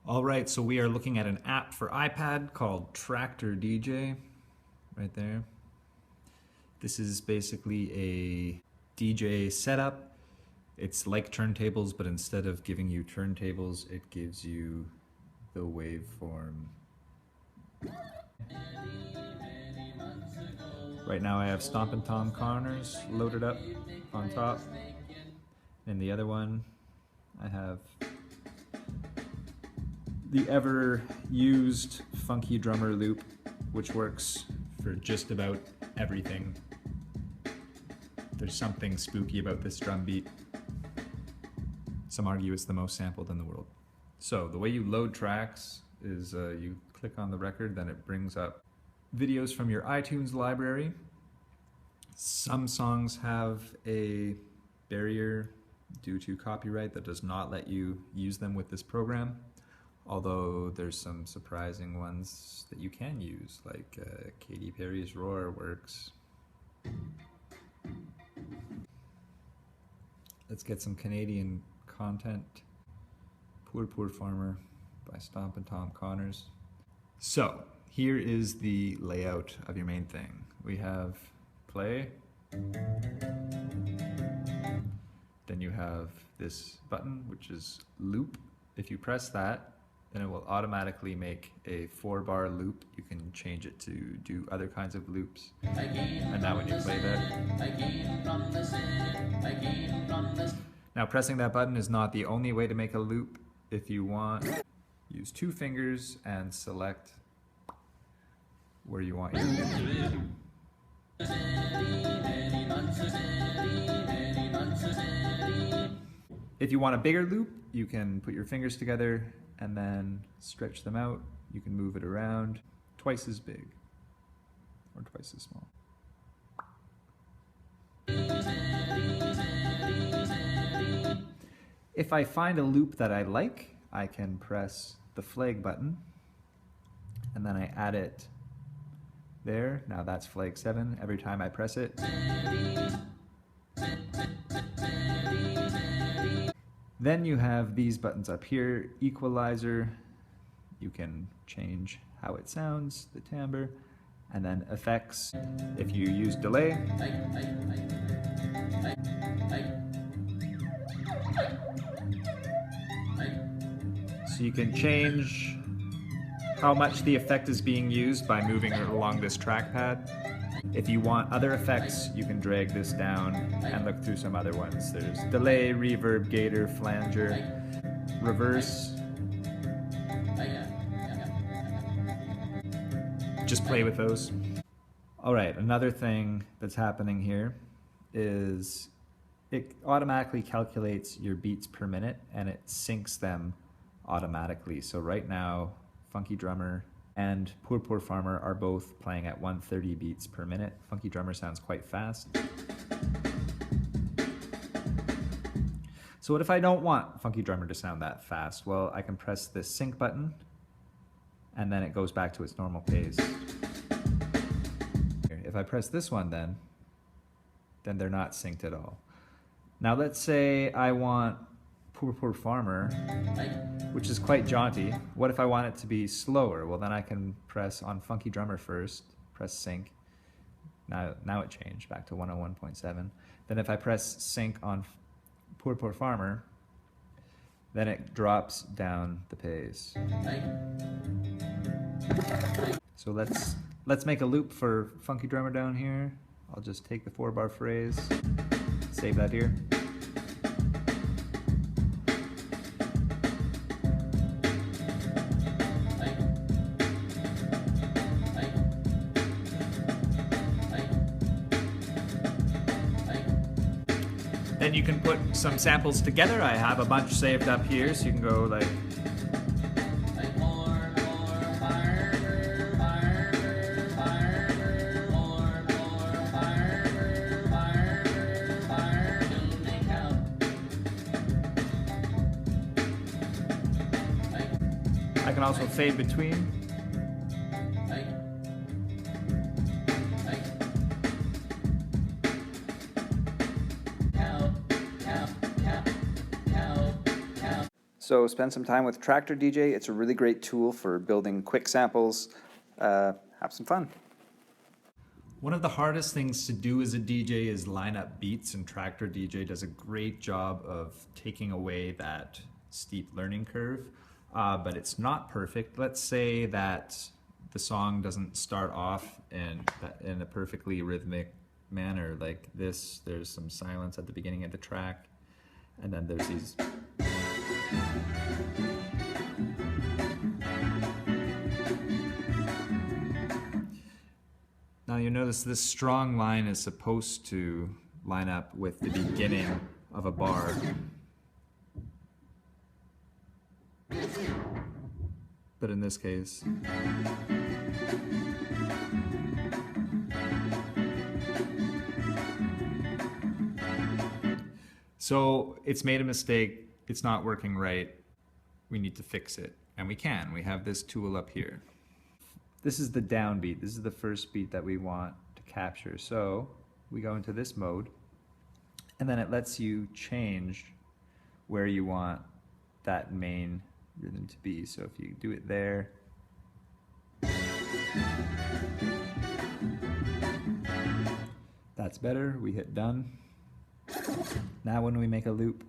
All right, so we are looking at an app for iPad called Traktor DJ, right there. This is basically a DJ setup. It's like turntables, but instead of giving you turntables, it gives you the waveform. Right now I have Stompin' Tom Connors loaded up on top. And the other one, I have the ever used funky drummer loop, which works for just about everything. There's something spooky about this drum beat. Some argue it's the most sampled in the world. So the way you load tracks is you click on the record, then it brings up videos from your iTunes library. Some songs have a barrier due to copyright that does not let you use them with this program. Although there's some surprising ones that you can use, like Katy Perry's Roar works. Let's get some Canadian content. Poor Poor Farmer by Stompin' Tom Connors. So here is the layout of your main thing. We have play. Then you have this button, which is loop. If you press that, then it will automatically make a 4-bar loop. You can change it to do other kinds of loops. And now when you play that. Now pressing that button is not the only way to make a loop. If you want, use 2 fingers and select where you want your loop. If you want a bigger loop, you can put your fingers together and then stretch them out. You can move it around twice as big or twice as small. If I find a loop that I like, I can press the flag button and then I add it there. Now that's flag 7 every time I press it. Then you have these buttons up here, equalizer, you can change how it sounds, the timbre, and then effects. If you use delay, so you can change how much the effect is being used by moving it along this trackpad. If you want other effects, you can drag this down and look through some other ones. There's delay, reverb, gator, flanger, reverse. Just play with those. All right, another thing that's happening here is it automatically calculates your beats per minute and it syncs them automatically. So right now, Funky Drummer and Poor Poor Farmer are both playing at 130 beats per minute. Funky Drummer sounds quite fast. So what if I don't want Funky Drummer to sound that fast? Well, I can press this sync button and then it goes back to its normal pace. If I press this one then they're not synced at all. Now let's say I want Poor Poor Farmer, which is quite jaunty. What if I want it to be slower? Well, then I can press on Funky Drummer first, press sync. Now it changed back to 101.7. Then if I press sync on Poor Poor Farmer, then it drops down the pace. So let's make a loop for Funky Drummer down here. I'll just take the 4-bar phrase, save that here. Then you can put some samples together. I have a bunch saved up here, so you can go like. I can also fade between. So spend some time with Traktor DJ. It's a really great tool for building quick samples. Have some fun. One of the hardest things to do as a DJ is line up beats, and Traktor DJ does a great job of taking away that steep learning curve, but it's not perfect. Let's say that the song doesn't start off in a perfectly rhythmic manner like this. There's some silence at the beginning of the track, and then there's these. Now you notice this strong line is supposed to line up with the beginning of a bar. But in this case, so it's made a mistake, it's not working right, we need to fix it. And we can, we have this tool up here. This is the downbeat, this is the first beat that we want to capture. So we go into this mode, and then it lets you change where you want that main rhythm to be. So if you do it there, that's better. We hit done. Now when we make a loop,